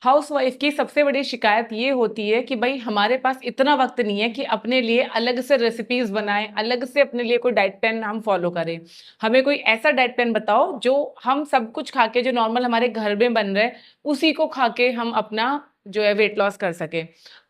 Housewife की सबसे बड़ी शिकायत ये होती है कि भाई हमारे पास इतना वक्त नहीं है कि अपने लिए अलग से रेसिपीज बनाएं, अलग से अपने लिए कोई डाइट प्लान हम फॉलो करें। हमें कोई ऐसा डाइट प्लान बताओ जो हम सब कुछ खा के, जो नॉर्मल हमारे घर में बन रहा है उसी को खा के हम अपना जो है वेट लॉस कर सके।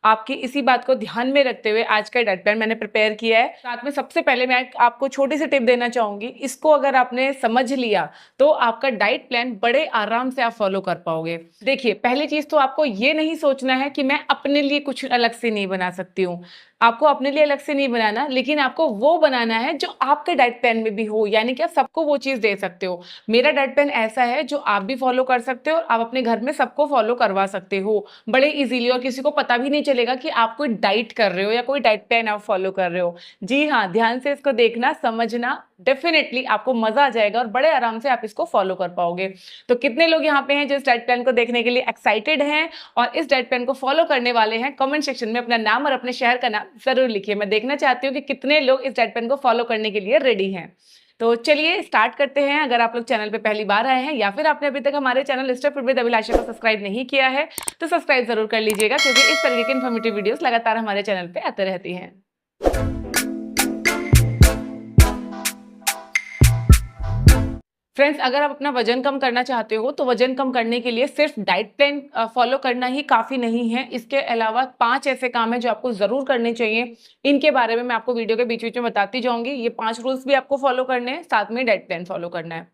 आपकी इसी बात को ध्यान में रखते हुए आज का डाइट प्लान मैंने प्रिपेयर किया है। साथ में सबसे पहले मैं आपको छोटी सी टिप देना चाहूंगी, इसको अगर आपने समझ लिया तो आपका डाइट प्लान बड़े आराम से आप फॉलो कर पाओगे। देखिए, पहली चीज तो आपको ये नहीं सोचना है कि मैं अपने लिए कुछ अलग से नहीं बना सकती हूँ। आपको अपने लिए अलग से नहीं बनाना, लेकिन आपको वो बनाना है जो आपके डाइट प्लान में भी हो, यानी कि आप सबको वो चीज दे सकते हो। मेरा डाइट प्लान ऐसा है जो आप भी फॉलो कर सकते हो और आप अपने घर में सबको फॉलो करवा सकते हो बड़े इजीली, और किसी को पता भी नहीं चलेगा कि आप कोई डाइट कर रहे हो या कोई डाइट प्लान आप फॉलो कर रहे हो। जी हाँ, ध्यान से इसको देखना, समझना, डेफिनेटली आपको मजा आ जाएगा और बड़े आराम से आप इसको फॉलो कर पाओगे। तो कितने लोग यहाँ पे हैं जो इस डाइट प्लान को देखने के लिए एक्साइटेड हैं और इस डाइट प्लान को फॉलो करने वाले हैं? कमेंट सेक्शन में अपना नाम और अपने शहर का नाम जरूर लिखिए। मैं देखना चाहती हूँ कि कितने लोग इस डाइट प्लान को फॉलो करने के लिए रेडी हैं। तो चलिए स्टार्ट करते हैं। अगर आप लोग चैनल पे पहली बार आए हैं या फिर आपने अभी तक हमारे चैनल स्टेप फूड विद अभिलाषा को सब्सक्राइब नहीं किया है तो सब्सक्राइब जरूर कर लीजिएगा, क्योंकि इस तरीके की इन्फॉर्मेटिव वीडियोस लगातार हमारे चैनल पे आते रहती हैं। फ्रेंड्स, अगर आप अपना वजन कम करना चाहते हो तो वजन कम करने के लिए सिर्फ डाइट प्लान फॉलो करना ही काफी नहीं है। इसके अलावा 5 ऐसे काम हैं जो आपको जरूर करने चाहिए। इनके बारे में मैं आपको वीडियो के बीच बीच में बताती जाऊंगी। ये 5 रूल्स भी आपको फॉलो करने हैं, साथ में डाइट प्लान फॉलो करना है।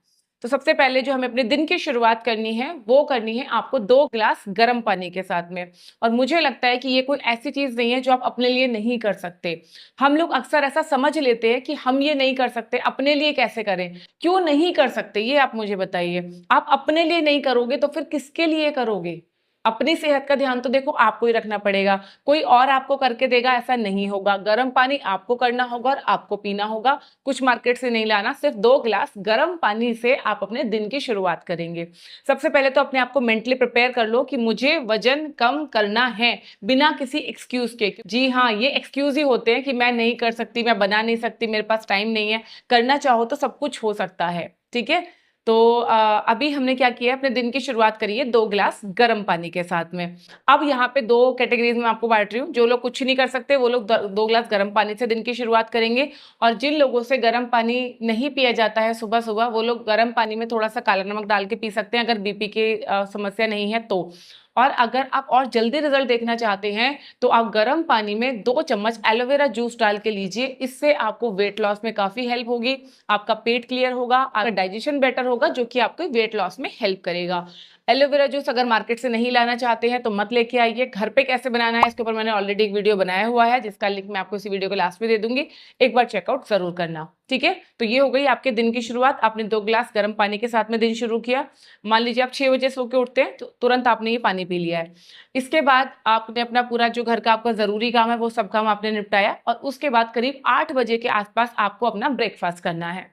तो सबसे पहले जो हमें अपने दिन की शुरुआत करनी है वो करनी है आपको 2 ग्लास गर्म पानी के साथ में। और मुझे लगता है कि ये कोई ऐसी चीज नहीं है जो आप अपने लिए नहीं कर सकते। हम लोग अक्सर ऐसा समझ लेते हैं कि हम ये नहीं कर सकते, अपने लिए कैसे करें। क्यों नहीं कर सकते ये आप मुझे बताइए। आप अपने लिए नहीं करोगे तो फिर किसके लिए करोगे? अपनी सेहत का ध्यान तो देखो आपको ही रखना पड़ेगा। कोई और आपको करके देगा ऐसा नहीं होगा। गर्म पानी आपको करना होगा और आपको पीना होगा। कुछ मार्केट से नहीं लाना, सिर्फ 2 ग्लास गर्म पानी से आप अपने दिन की शुरुआत करेंगे। सबसे पहले तो अपने आप को मेंटली प्रिपेयर कर लो कि मुझे वजन कम करना है, बिना किसी एक्सक्यूज के। जी हाँ, ये एक्सक्यूज ही होते हैं कि मैं नहीं कर सकती, मैं बना नहीं सकती, मेरे पास टाइम नहीं है। करना चाहो तो सब कुछ हो सकता है, ठीक है। तो अभी हमने क्या किया, अपने दिन की शुरुआत करी है 2 ग्लास गर्म पानी के साथ में। अब यहाँ पे 2 कैटेगरीज में आपको बांट रही हूँ। जो लोग कुछ नहीं कर सकते वो लोग 2 ग्लास गर्म पानी से दिन की शुरुआत करेंगे, और जिन लोगों से गर्म पानी नहीं पिया जाता है सुबह सुबह, वो लोग गर्म पानी में थोड़ा सा काला नमक डाल के पी सकते हैं, अगर बीपी की समस्या नहीं है तो। और अगर आप और जल्दी रिजल्ट देखना चाहते हैं तो आप गर्म पानी में 2 चम्मच एलोवेरा जूस डाल के लीजिए। इससे आपको वेट लॉस में काफी हेल्प होगी, आपका पेट क्लियर होगा, आपका डाइजेशन बेटर होगा, जो कि आपको वेट लॉस में हेल्प करेगा। एलोवेरा जूस अगर मार्केट से नहीं लाना चाहते हैं तो मत लेके आइए। घर पे कैसे बनाना है इसके ऊपर मैंने ऑलरेडी एक वीडियो बनाया हुआ है, जिसका लिंक मैं आपको इसी वीडियो के लास्ट में दे दूंगी। एक बार चेकआउट जरूर करना, ठीक है। तो ये हो गई आपके दिन की शुरुआत। आपने 2 ग्लास गर्म पानी के साथ में दिन शुरू किया। मान लीजिए आप 6 बजे सो के उठते हैं तो तुरंत आपने ये पानी पी लिया है। इसके बाद आपने अपना पूरा जो घर का आपका जरूरी काम है वो सब काम आपने निपटाया, और उसके बाद करीब 8 बजे के आसपास आपको अपना ब्रेकफास्ट करना है।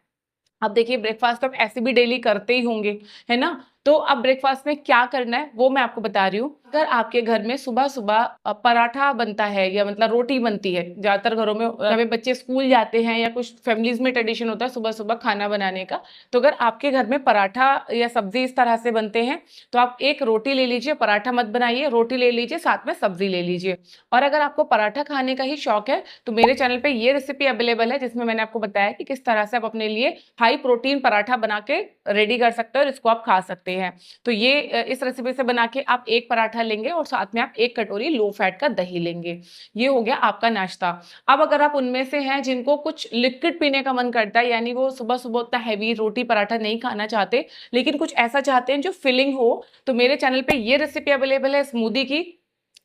अब देखिए, ब्रेकफास्ट तो आप ऐसे भी डेली करते ही होंगे, है ना। तो अब ब्रेकफास्ट में क्या करना है वो मैं आपको बता रही हूँ। अगर आपके घर में सुबह सुबह पराठा बनता है या मतलब रोटी बनती है, ज्यादातर घरों में जब बच्चे स्कूल जाते हैं या कुछ फैमिलीज में ट्रेडिशन होता है सुबह सुबह खाना बनाने का, तो अगर आपके घर में पराठा या सब्जी इस तरह से बनते हैं तो आप एक रोटी ले लीजिए, पराठा मत बनाइए, रोटी ले लीजिए, साथ में सब्जी ले लीजिए। और अगर आपको पराठा खाने का ही शौक है तो मेरे चैनल पे ये रेसिपी अवेलेबल है, जिसमें मैंने आपको बताया कि किस तरह से आप अपने लिए हाई प्रोटीन पराठा बना के रेडी कर सकते हो और इसको आप खा सकते हैं। तो ये इस रेसिपी से बना के आप एक पराठा लेंगे और साथ में आप 1 कटोरी लो फैट का दही लेंगे। ये हो गया आपका नाश्ता। अब अगर आप उनमें से हैं जिनको कुछ लिक्विड पीने का मन करता है, यानी वो सुबह सुबह उतना हैवी रोटी पराठा नहीं खाना चाहते, लेकिन कुछ ऐसा चाहते हैं जो फिलिंग हो, तो मेरे चैनल पे ये रेसिपी अवेलेबल है स्मूदी की।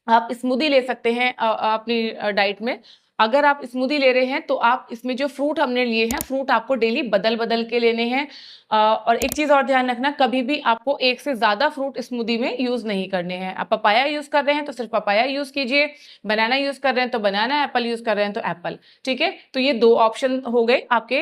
आप स्मूदी ले सकते हैं अपनी डाइट में। अगर आप स्मूदी ले रहे हैं तो आप इसमें जो फ्रूट हमने लिए हैं, फ्रूट आपको डेली बदल बदल के लेने हैं। और एक चीज और ध्यान रखना, कभी भी आपको एक से ज्यादा फ्रूट स्मूदी में यूज नहीं करने हैं। आप पपाया यूज कर रहे हैं तो सिर्फ पपाया यूज कीजिए, बनाना यूज कर रहे हैं तो बनाना, एप्पल यूज कर रहे हैं तो एप्पल, ठीक है। तो ये 2 ऑप्शन हो गए आपके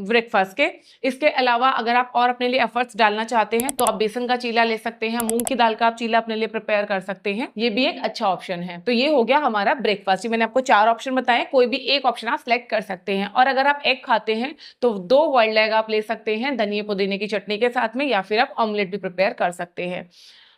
ब्रेकफास्ट के। इसके अलावा अगर आप और अपने लिए एफर्ट्स डालना चाहते हैं तो आप बेसन का चीला ले सकते हैं, मूंग की दाल का आप चीला अपने लिए प्रिपेयर कर सकते हैं, ये भी एक अच्छा ऑप्शन है। तो ये हो गया हमारा ब्रेकफास्ट। मैंने आपको 4 ऑप्शन बताए, कोई भी एक ऑप्शन आप सिलेक्ट कर सकते हैं। और अगर आप एग खाते हैं तो 2 बॉइल्ड एग आप ले सकते हैं धनिया पुदीने की चटनी के साथ में, या फिर आप ऑमलेट भी प्रिपेयर कर सकते हैं।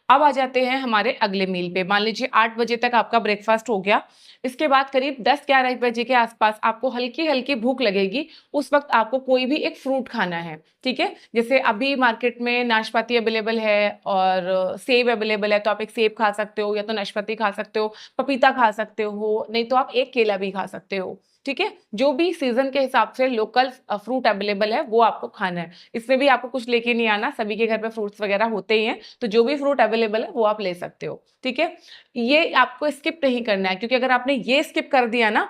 अब आ जाते हैं हमारे अगले मील पे। मान लीजिए 8 बजे तक आपका ब्रेकफास्ट हो गया। इसके बाद करीब 10-11 बजे के आसपास आपको हल्की-हल्की भूख लगेगी। उस वक़्त आपको कोई भी एक फ्रूट खाना है, ठीक है? जैसे अभी मार्केट में नाशपाती अवेलेबल है और सेब अवेलेबल है, तो आप एक सेब खा सकते हो या तो नाशपाती खा सकते हो, पपीता खा सकते हो, नहीं तो आप एक केला भी खा सकते हो, ठीक है? जो भी सीज़न के हिसाब से लोकल फ्रूट अवेलेबल है, वो आपको खाना है। इसमें भी आपको कुछ लेके नहीं आना, सभी के घर पे फ्रूट्स वगैरह होते ही हैं, तो जो भी फ्रूट अवेलेबल है वो आप ले सकते हो, ठीक है? ये आपको स्किप नहीं करना है, क्योंकि अगर आपने ये स्किप कर दिया ना,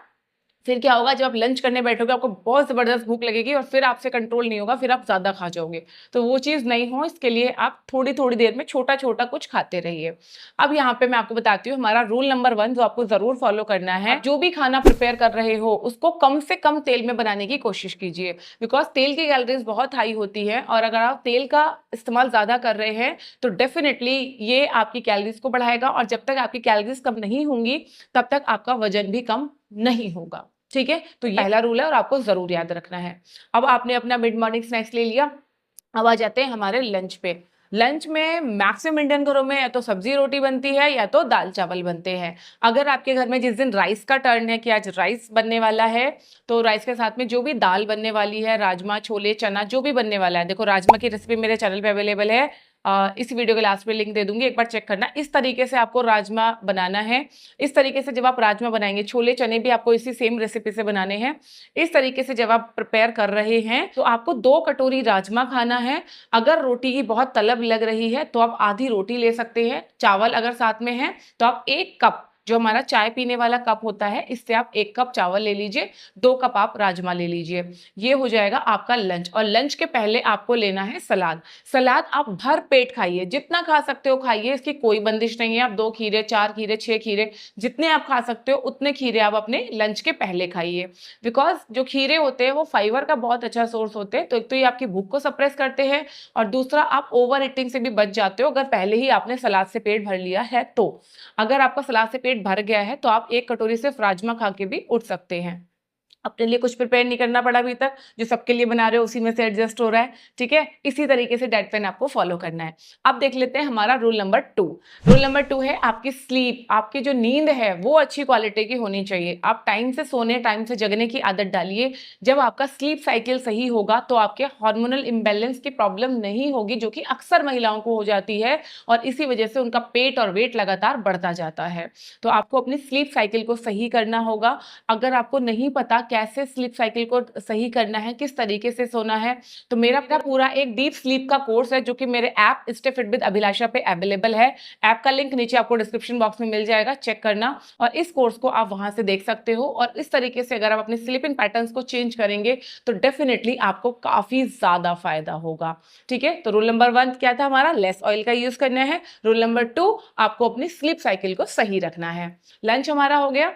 फिर क्या होगा, जब आप लंच करने बैठोगे आपको बहुत ज़बरदस्त भूख लगेगी और फिर आपसे कंट्रोल नहीं होगा, फिर आप ज़्यादा खा जाओगे। तो वो चीज़ नहीं हो, इसके लिए आप थोड़ी-थोड़ी देर में छोटा-छोटा कुछ खाते रहिए। अब यहाँ पे मैं आपको बताती हूँ हमारा रूल नंबर 1 जो आपको ज़रूर फ़ॉलो करना है। जो भी खाना प्रिपेयर कर रहे हो उसको कम से कम तेल में बनाने की कोशिश कीजिए, बिकॉज़ तेल की कैलोरीज़ बहुत हाई होती है और अगर आप तेल का इस्तेमाल ज़्यादा कर रहे हैं तो डेफ़िनिटली ये आपकी कैलोरीज़ को बढ़ाएगा और जब तक आपकी कैलोरीज़ कम नहीं होंगी तब तक आपका वज़न भी कम नहीं होगा। ठीक है? तो ये पहला रूल है और आपको ज़रूर याद रखना है। अब आपने अपना मिड मॉर्निंग स्नैक्स ले लिया, अब आ जाते हैं हमारे लंच पे। लंच में मैक्सिमम इंडियन घरों में या तो सब्ज़ी-रोटी बनती है या तो दाल-चावल बनते हैं। अगर आपके घर में जिस दिन राइस का टर्न है कि आज राइस बनने वाला है, तो राइस के साथ में जो भी दाल बनने वाली है, राजमा, छोले, चना जो भी बनने वाला है, देखो राजमा की रेसिपी मेरे चैनल पे अवेलेबल है। इस वीडियो के लास्ट में लिंक दे दूँगी, एक बार चेक करना। इस तरीके से आपको राजमा बनाना है। इस तरीके से जब आप राजमा बनाएँगे, छोले, चने भी आपको इसी सेम रेसिपी से बनाने हैं। इस तरीके से जब आप प्रिपेयर कर रहे हैं, तो आपको 2 कटोरी राजमा खाना है। अगर रोटी की बहुत तलब लग रही है, तो आप आधी रोटी ले सकते हैं। चावल अगर साथ में है, तो आप 1 कप जो हमारा चाय पीने वाला कप होता है, इससे आप 1 कप चावल ले लीजिए, 2 कप आप राजमा ले लीजिए। ये हो जाएगा आपका लंच और लंच के पहले आपको लेना है सलाद। सलाद आप भर पेट खाइए, जितना खा सकते हो खाइए, इसकी कोई बंदिश नहीं है। आप 2 खीरे, 4 खीरे, 6 खीरे जितने आप खा सकते हो उतने खीरे आप अपने लंच के पहले खाइए। बिकॉज़ जो खीरे होते हैं वो फाइबर का बहुत अच्छा सोर्स होते हैं। तो एक तो ये आपकी भूख को सप्रेस करते हैं और दूसरा आप ओवर ईटिंग से भी बच जाते हो अगर पहले ही आपने सलाद से पेट भर लिया है तो। अगर आपका सलाद से पेट भर गया है तो आप 1 कटोरी सिर्फ राजमा खा के भी उठ सकते हैं। अपने लिए कुछ प्रिपेयर नहीं करना पड़ा अभी तक, जो सबके लिए बना रहे हो उसी में से एडजस्ट हो रहा है, ठीक है? इसी तरीके से डाइट प्लान आपको फॉलो करना है। अब देख लेते हैं हमारा रूल नंबर 2। रूल नंबर 2 है आपकी स्लीप, आपकी जो नींद है वो अच्छी क्वालिटी की होनी चाहिए। आप टाइम से सोने, टाइम से जगने की आदत डालिए। जब आपका स्लीप साइकिल सही होगा तो आपके हार्मोनल इम्बैलेंस की प्रॉब्लम नहीं होगी, जो कि अक्सर महिलाओं को हो जाती है और इसी वजह से उनका पेट और वेट लगातार बढ़ता जाता है। तो आपको अपनी स्लीप साइकिल को सही करना होगा। अगर आपको नहीं पता कैसे स्लीप साइकिल को सही करना है, किस तरीके से सोना है, तो मेरा पूरा एक डीप स्लीप का कोर्स है जो कि मेरे ऐप स्टे फिट विद अभिलाषा पे अवेलेबल है। ऐप का लिंक नीचे आपको डिस्क्रिप्शन बॉक्स में मिल जाएगा, चेक करना और इस कोर्स को आप वहां से देख सकते हो। और इस तरीके से अगर आप अपने स्लीपिंग पैटर्न्स को चेंज करेंगे तो डेफिनेटली आपको काफी ज्यादा फायदा होगा। ठीक है, तो रूल नंबर 1 क्या था हमारा? लेस ऑयल का यूज करना है। रूल नंबर 2 आपको अपनी स्लीप साइकिल को सही रखना है। लंच हमारा हो गया।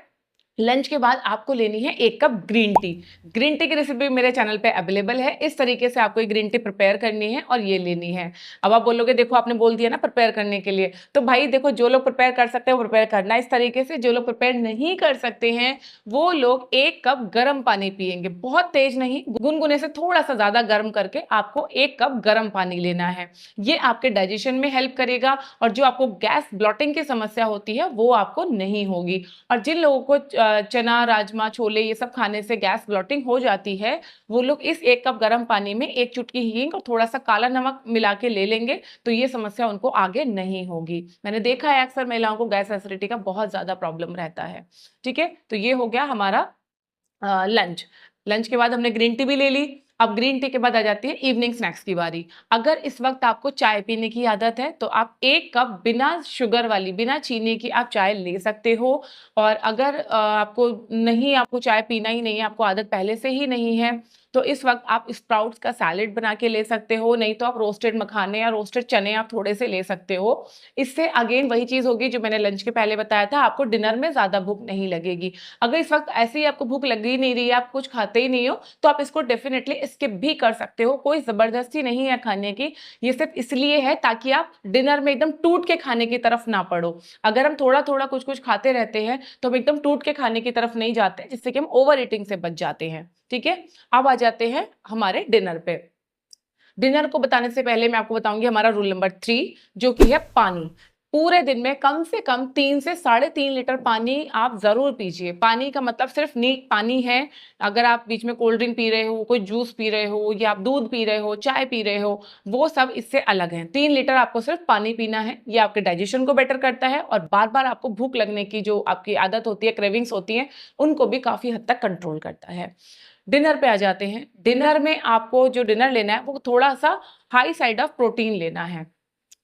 लंच के बाद आपको लेनी है 1 cup green tea. Green tea की रेसिपी मेरे चैनल पे अवेलेबल है। इस तरीके से आपको एक ग्रीन टी प्रिपेयर करनी है और ये लेनी है। अब आप बोलोगे देखो आपने बोल दिया ना प्रिपेयर करने के लिए, तो भाई देखो जो लोग प्रिपेयर कर सकते हैं वो प्रिपेयर करना इस तरीके से, जो लोग प्रिपेयर नहीं कर सकते हैं वो लोग 1 कप गर्म पानी पिएंगे। बहुत तेज नहीं, गुनगुने से थोड़ा सा ज्यादा गर्म करके आपको 1 कप गर्म पानी लेना है। ये आपके डाइजेशन में हेल्प करेगा और जो आपको गैस ब्लॉटिंग की समस्या होती है वो आपको नहीं होगी। और जिन लोगों को चना, राजमा, छोले ये सब खाने से गैस ब्लॉटिंग हो जाती है, वो लोग इस 1 कप गर्म पानी में 1 चुटकी हींग और थोड़ा-सा काला नमक मिला के ले लेंगे, तो ये समस्या उनको आगे नहीं होगी। मैंने देखा है अक्सर महिलाओं को गैस एसिडिटी का बहुत ज़्यादा प्रॉब्लम रहता है। ठीक है? तो ये हो गया हमारा लंच। लंच के बाद हमने ग्रीन टी भी ले ली। अब ग्रीन टी के बाद आ जाती है इवनिंग स्नैक्स की बारी। अगर इस वक्त आपको चाय पीने की आदत है तो आप 1 कप बिना शुगर वाली, बिना चीनी की आप चाय ले सकते हो। और अगर आपको चाय पीना ही नहीं है, आपको आदत पहले से ही नहीं है, तो इस वक्त आप स्प्राउट्स का सैलेड बना के ले सकते हो, नहीं तो आप रोस्टेड मखाने या रोस्टेड चने आप थोड़े से ले सकते हो। इससे अगेन वही चीज़ होगी जो मैंने लंच के पहले बताया था, आपको डिनर में ज़्यादा भूख नहीं लगेगी। अगर इस वक्त ऐसे ही आपको भूख लग ही नहीं रही है, आप कुछ खाते ही नहीं हो, तो आप इसको डेफिनेटली स्किप भी कर सकते हो। कोई ज़बरदस्ती नहीं है खाने की, ये सिर्फ इसलिए है ताकि आप डिनर में एकदम टूट के खाने की तरफ ना पड़ो। अगर हम थोड़ा-थोड़ा कुछ-कुछ खाते रहते हैं, तो हम एकदम टूट के खाने की तरफ नहीं जाते, जिससे कि हम ओवर ईटिंग से बच जाते हैं। ठीक है? अब आ जाते हैं हमारे डिनर पे। डिनर को बताने से पहले मैं आपको बताऊंगी हमारा रूल नंबर 3 जो कि है पानी। पूरे दिन में कम से कम 3 से साढ़े 3 लीटर पानी आप ज़रूर पीजिए। पानी का मतलब सिर्फ़ नीट पानी है। अगर आप बीच में कोल्ड ड्रिंक पी रहे हो, कोई जूस पी रहे हो या आप दूध पी रहे हो, चाय पी रहे हो, वो सब इससे अलग हैं। 3 लीटर आपको सिर्फ़ पानी पीना है। ये आपके डाइजेशन को बेटर करता है और बार-बार आपको भूख लगने की जो आपकी आदत होती है, क्रेविंग्स होती हैं, उनको भी काफ़ी हद तक कंट्रोल करता है। डिनर पे आ जाते हैं। डिनर में आपको जो डिनर लेना है, वो थोड़ा-सा हाई साइड ऑफ प्रोटीन लेना है।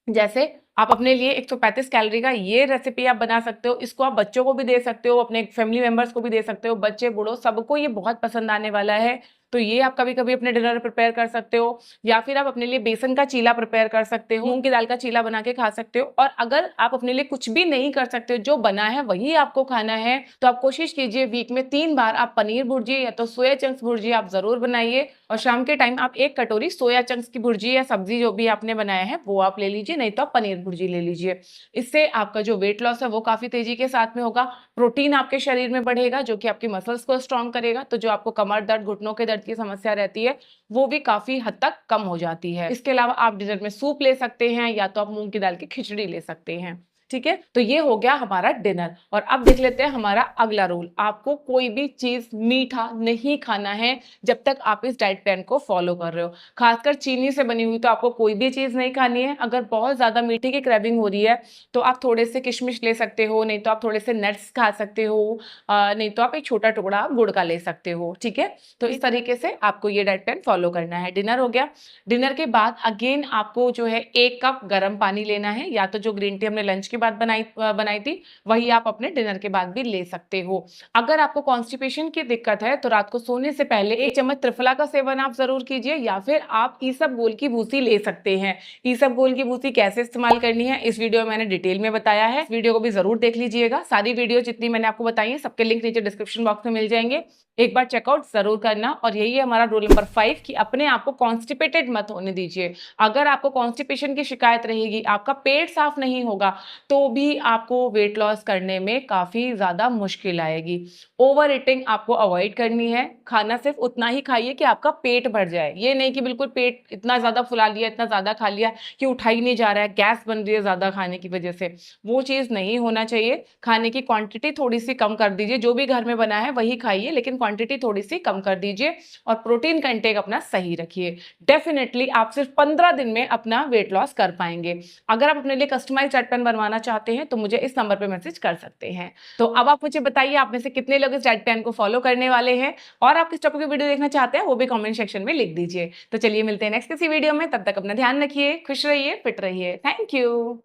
जैसे आप अपने लिए 135 कैलोरी का ये रेसिपी आप बना सकते हो। इसको आप बच्चों को भी दे सकते हो, अपने फैमिली मेंबर्स को भी दे सकते हो, बच्चे, बूढ़ों सबको ये बहुत पसंद आने वाला है। तो ये आप कभी-कभी अपने डिनर में प्रिपेयर कर सकते हो या फिर आप अपने लिए बेसन का चीला प्रिपेयर कर सकते हो, मूँग की दाल का चीला बना के खा सकते हो। और अगर आप अपने लिए कुछ भी नहीं कर सकते हो, जो बना है वही आपको खाना है, तो आप कोशिश कीजिए वीक में 3 बार आप पनीर भुर्जी या तो सोया चंक्स भुर्जी आप ज़रूर बनाइए और शाम के टाइम आप 1 कटोरी सोया चंक्स की भुर्जी या सब्जी जो भी आपने बनाया है, वो आप ले लीजिए, नहीं तो आप पनीर भुर्जी ले लीजिए। इससे आपका जो वेट लॉस है वो काफ़ी तेज़ी के साथ में होगा। प्रोटीन आपके शरीर में बढ़ेगा जो कि आपकी मसल्स को स्ट्रॉन्ग करेगा, तो जो आपको कमर दर्द, घुटनों के दर्द की समस्या रहती है, वो भी काफ़ी हद तक कम हो जाती है। इसके अलावा आप डिनर में सूप ले सकते हैं या तो आप मूँग की दाल की खिचड़ी ले सकते हैं। ठीक है? तो ये हो गया हमारा डिनर और अब देख लेते हैं हमारा अगला रूल। आपको कोई भी चीज़ मीठा नहीं खाना है जब तक आप इस डाइट प्लान को फॉलो कर रहे हो। खासकर चीनी से बनी हुई तो आपको कोई भी चीज़ नहीं खानी है। अगर बहुत ज़्यादा मीठे की क्रेविंग हो रही है, तो आप थोड़े से किशमिश ले सकते हो, नहीं तो आप थोड़े से नट्स खा सकते हो, नहीं तो आप एक छोटा टुकड़ा गुड़ का ले सकते हो। ठीक है? तो इस तरीके से आपको ये डाइट प्लान फॉलो करना है। डिनर हो गया। डिनर के बाद अगेन आपको जो है 1 कप गर्म पानी लेना है या तो जो ग्रीन टी हमने लंच के बाद बनाई थी, वही आप अपने डिनर के बाद भी ले सकते हो। अगर आपको कॉन्स्टिपेशन की दिक्कत है, तो रात को सोने से पहले 1 चम्मच त्रिफला का सेवन आप ज़रूर कीजिए या फिर आप ईसबगोल की भूसी ले सकते हैं। ईसबगोल की भूसी कैसे इस्तेमाल करनी है, इस वीडियो में मैंने डिटेल में बताया है। इस वीडियो को भी ज़रूर देख लीजिएगा। सारी वीडियो जितनी मैंने आपको बताई है, सबके लिंक नीचे डिस्क्रिप्शन बॉक्स में मिल जाएँगे। एक बार चेकआउट ज़रूर करना और यही है हमारा रूल नंबर 5 कि अपने आप को कॉन्स्टिपेटेड मत होने दीजिए। अगर आपको कॉन्स्टिपेशन की शिकायत रहेगी, आपका पेट साफ नहीं होगा, तो भी आपको वेट लॉस करने में काफ़ी ज़्यादा मुश्किल आएगी। ओवर ईटिंग आपको अवॉइड करनी है। खाना सिर्फ़ उतना ही खाइए कि आपका पेट भर जाए। ये नहीं कि बिल्कुल पेट इतना ज़्यादा फुला लिया, इतना ज़्यादा खा लिया कि उठा ही नहीं जा रहा है, गैस बन रही है ज़्यादा खाने की वजह से। वो चीज़ नहीं होना चाहिए। खाने की क्वांटिटी थोड़ी-सी कम कर दीजिए। जो भी घर में बना है वही खाइए, लेकिन क्वांटिटी थोड़ी-सी कम कर दीजिए और प्रोटीन का इंटेक अपना सही रखिए। डेफ़िनिटली आप सिर्फ़ 15 दिन में अपना वेट लॉस कर पाएँगे। अगर आप अपने लिए कस्टमाइज़्ड डाइट प्लान बनवाना चाहते हैं, तो मुझे इस नंबर पे मैसेज कर सकते हैं। तो अब आप मुझे बताइए आप में से कितने लोग इस डाइट प्लान को फॉलो करने वाले हैं और आप किस टॉपिक की वीडियो देखना चाहते हैं, वो भी कमेंट सेक्शन में लिख दीजिए। तो चलिए मिलते हैं नेक्स्ट किसी वीडियो में, तब तक अपना ध्यान रखिए, खुश रहिए, फिट रहिए। Thank you.